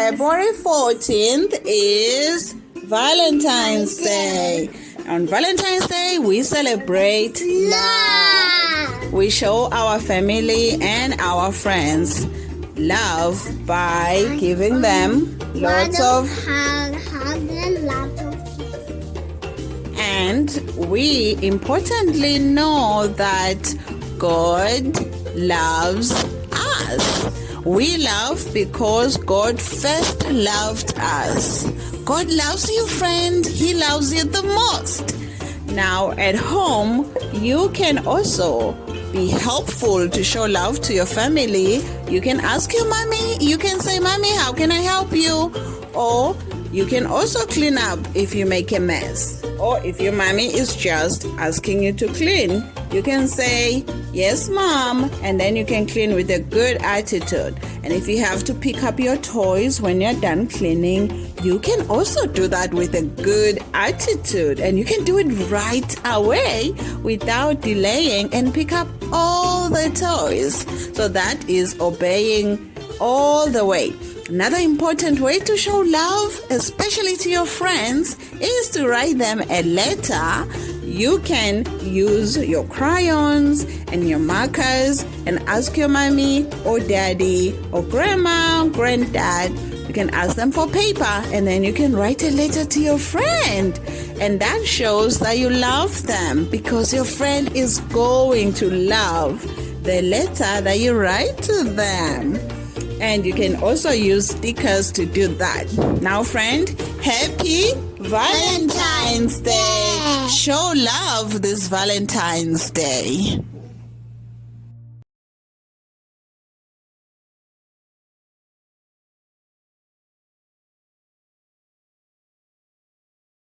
February 14th is Valentine's Day. On Valentine's Day, we celebrate love. We show our family and our friends love by giving them lots of hugs and lots of kisses. And we importantly know that God loves us. We love because God first loved us. God loves you, friend. He loves you the most. Now, at home, you can also be helpful to show love to your family. You can ask your mommy. You can say, Mommy, how can I help you? Or you can also clean up if you make a mess. Or if your mommy is just asking you to clean, you can say, Yes, Mom. And then you can clean with a good attitude. And if you have to pick up your toys when you're done cleaning, you can also do that with a good attitude. And you can do it right away without delaying and pick up all the toys. So that is obeying all the way. Another important way to show love, especially to your friends, is to write them a letter. You can use your crayons and your markers and ask your mommy or daddy or grandma or granddad. You can ask them for paper and then you can write a letter to your friend. And that shows that you love them because your friend is going to love the letter that you write to them. And you can also use stickers to do that. Now, friend, happy Valentine's Day. Show love this Valentine's Day.